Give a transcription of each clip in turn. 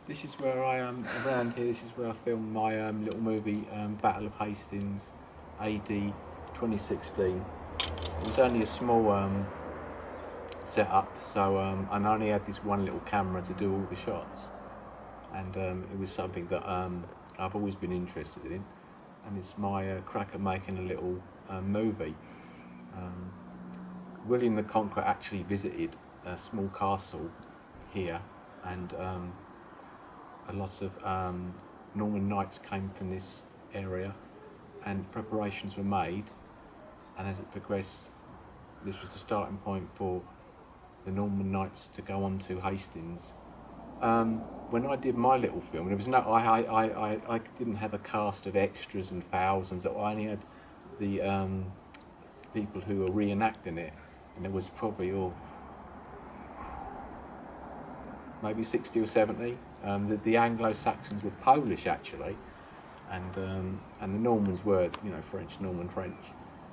This is where I am around here. This is where I filmed my little movie, Battle of Hastings A.D. 2016. It was only a small setup, so and I only had this one little camera to do all the shots, and it was something that I've always been interested in, and it's my crack at making a little movie. Um, William the Conqueror actually visited a small castle here, and a lot of Norman knights came from this area, and preparations were made. And as it progressed, this was the starting point for the Norman knights to go on to Hastings. When I did my little film, there was no, I didn't have a cast of extras and thousands. I only had the people who were reenacting it, and it was probably all maybe 60 or 70. The Anglo-Saxons were Polish actually, and the Normans were, French, Norman French.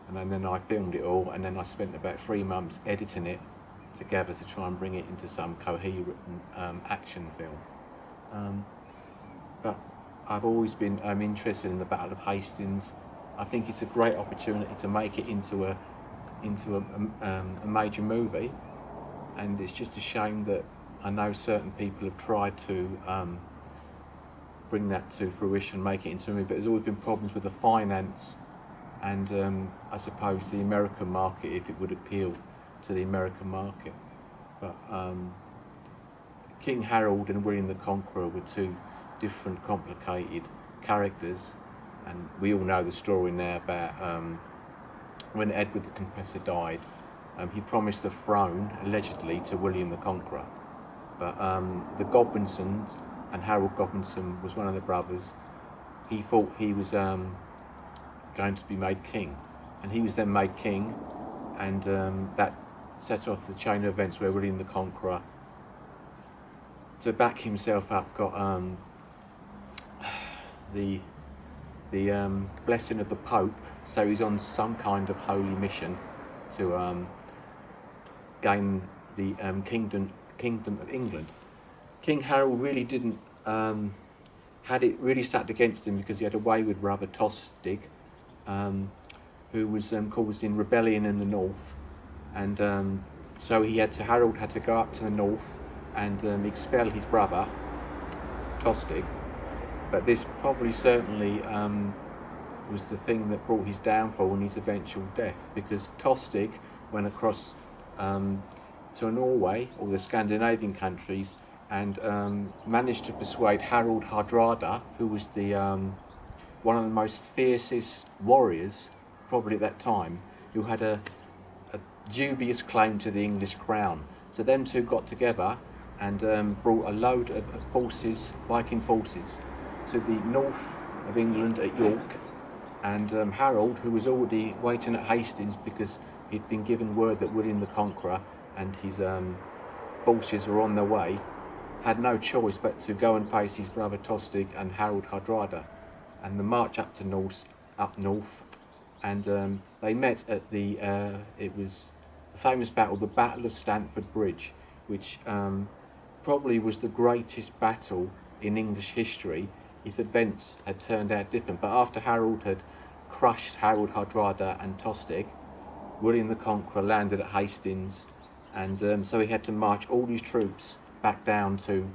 And then I filmed it all, and then I spent about 3 months editing it together to try and bring it into some coherent action film. But I've always been interested in the Battle of Hastings. I think it's a great opportunity to make it into a major movie, and it's just a shame that I know certain people have tried to bring that to fruition, make it into a movie, but there's always been problems with the finance and I suppose the American market, if it would appeal to the American market. But King Harold and William the Conqueror were two different, complicated characters, and we all know the story now about when Edward the Confessor died. He promised the throne, allegedly, to William the Conqueror. But the Godwinsons, and Harold Godwinson was one of the brothers, he thought he was going to be made king, and he was then made king, and that set off the chain of events where William the Conqueror, to back himself up, got the blessing of the Pope, so he's on some kind of holy mission to gain the kingdom of England. King Harold really didn't had it really stacked against him because he had a wayward brother, Tostig, who was causing rebellion in the north, and so Harold had to go up to the north and expel his brother, Tostig. But this probably certainly was the thing that brought his downfall and his eventual death, because Tostig went across to Norway or the Scandinavian countries and managed to persuade Harald Hardrada, who was the one of the most fiercest warriors probably at that time, who had a dubious claim to the English crown. So them two got together and brought a load of forces, Viking forces, to the north of England at York, and Harold, who was already waiting at Hastings because he'd been given word that William the Conqueror and his forces were on their way, had no choice but to go and face his brother Tostig and Harold Hardrada, and the march up north, and they met at it was a famous battle, the Battle of Stamford Bridge, which probably was the greatest battle in English history if events had turned out different. But after Harold had crushed Harold Hardrada and Tostig, William the Conqueror landed at Hastings, and so he had to march all his troops back down to,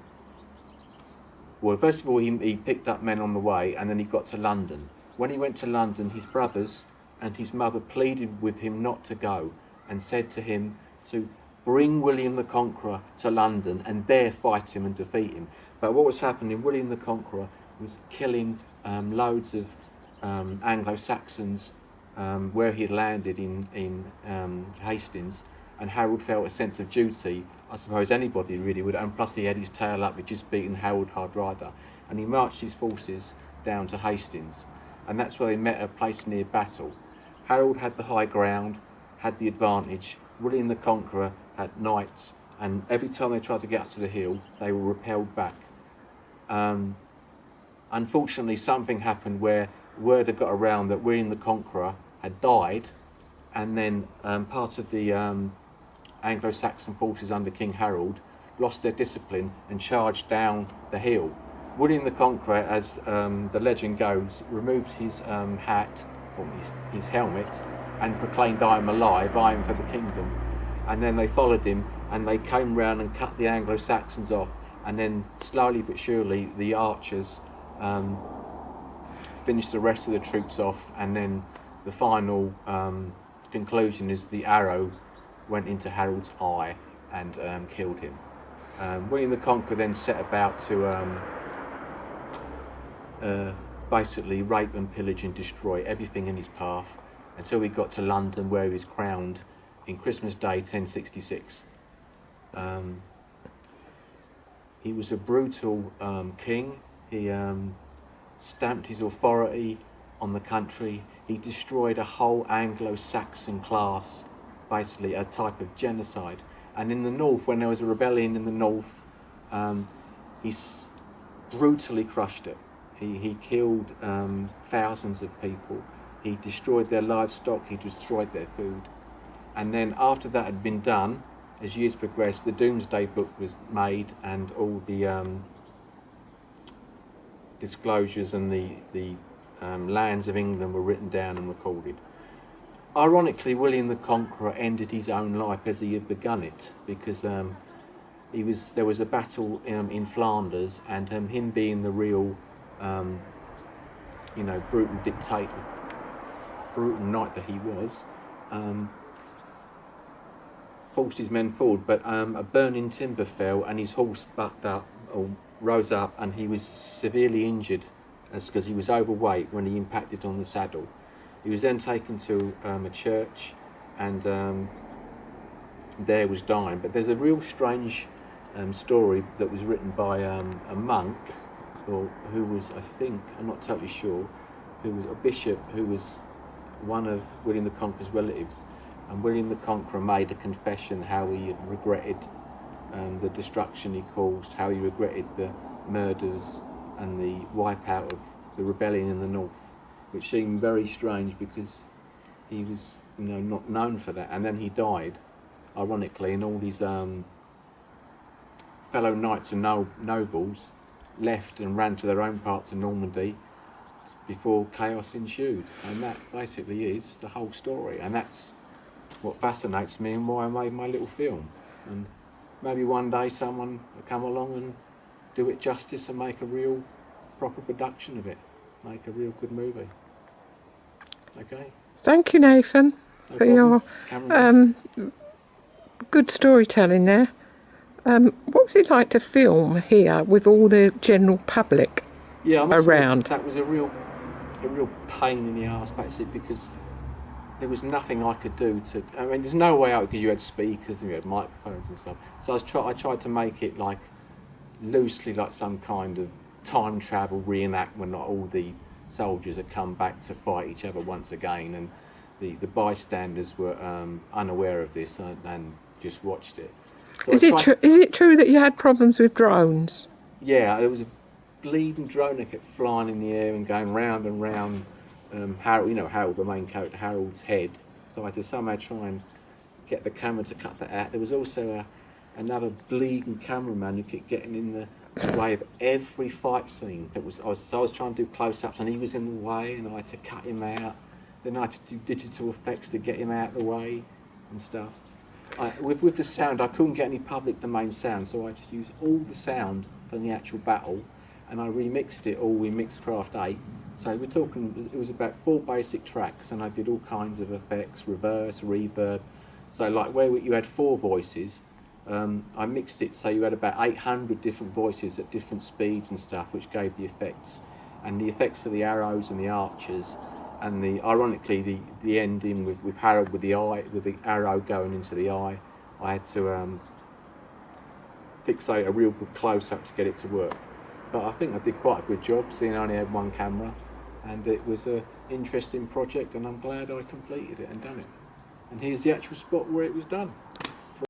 well, first of all he picked up men on the way, and then he got to London. When he went to London, his brothers and his mother pleaded with him not to go, and said to him to bring William the Conqueror to London and there fight him and defeat him. But what was happening, William the Conqueror was killing loads of Anglo-Saxons where he had landed in Hastings, and Harold felt a sense of duty. I suppose anybody really would, and plus he had his tail up with just beating Harold Hardrada, and he marched his forces down to Hastings, and that's where they met at a place near Battle. Harold had the high ground, had the advantage. William the Conqueror had knights, and every time they tried to get up to the hill, they were repelled back. Unfortunately, something happened where word had got around that William the Conqueror had died, and then part of the Anglo-Saxon forces under King Harold lost their discipline and charged down the hill. William the Conqueror, as the legend goes, removed his hat, or his helmet, and proclaimed, "I am alive, I am for the kingdom." And then they followed him, and they came round and cut the Anglo-Saxons off, and then slowly but surely the archers finished the rest of the troops off, and then the final conclusion is the arrow went into Harold's eye and killed him. William the Conqueror then set about to basically rape and pillage and destroy everything in his path until he got to London, where he was crowned in Christmas Day 1066. He was a brutal king. He stamped his authority on the country. He destroyed a whole Anglo-Saxon class, basically a type of genocide. And in the north, when there was a rebellion in the north, he brutally crushed it. He killed thousands of people. He destroyed their livestock. He destroyed their food. And then after that had been done, as years progressed, the Domesday Book was made, and all the disclosures and the lands of England were written down and recorded. Ironically, William the Conqueror ended his own life as he had begun it, because there was a battle in Flanders, and him being the real, brutal dictator, brutal knight that he was, forced his men forward, but a burning timber fell and his horse bucked up, or rose up, and he was severely injured because he was overweight when he impacted on the saddle. He was then taken to a church, and there was dying. But there's a real strange story that was written by a monk, who was, I think, I'm not totally sure, who was a bishop who was one of William the Conqueror's relatives. And William the Conqueror made a confession how he had regretted the destruction he caused, how he regretted the murders and the wipeout of the rebellion in the north, which seemed very strange because he was, not known for that. And then he died, ironically, and all these fellow knights and nobles left and ran to their own parts of Normandy before chaos ensued. And that basically is the whole story, and that's what fascinates me and why I made my little film. And maybe one day someone will come along and do it justice and make a real proper production of it, make a real good movie. Okay? Thank you, Nathan, for your good storytelling there. What was it like to film here with all the general public around? That was a real pain in the arse, basically, because there was nothing I could do to. I mean, there's no way out because you had speakers and you had microphones and stuff. So I tried to make it like loosely like some kind of time travel reenactment. Not all the soldiers had come back to fight each other once again, and the bystanders were unaware of this and just watched it. So is it true that you had problems with drones? Yeah, there was a bleeding drone that kept flying in the air and going round and round. Harold, the main character, Harold's head. So I had to somehow try and get the camera to cut that out. There was also another bleeding cameraman who kept getting in the way of every fight scene. I was trying to do close-ups and he was in the way, and I had to cut him out. Then I had to do digital effects to get him out of the way and stuff. With the sound, I couldn't get any public domain sound, so I had to use all the sound from the actual battle, and I remixed it all in Mixcraft 8. So we're talking, it was about 4 basic tracks, and I did all kinds of effects, reverse, reverb. So like where you had 4 voices, I mixed it so you had about 800 different voices at different speeds and stuff, which gave the effects. And the effects for the arrows and the archers, and ironically the ending with Harold with the arrow going into the eye, I had to fixate a real good close-up to get it to work. But I think I did quite a good job, seeing I only had 1 camera, and it was an interesting project, and I'm glad I completed it and done it. And here's the actual spot where it was done.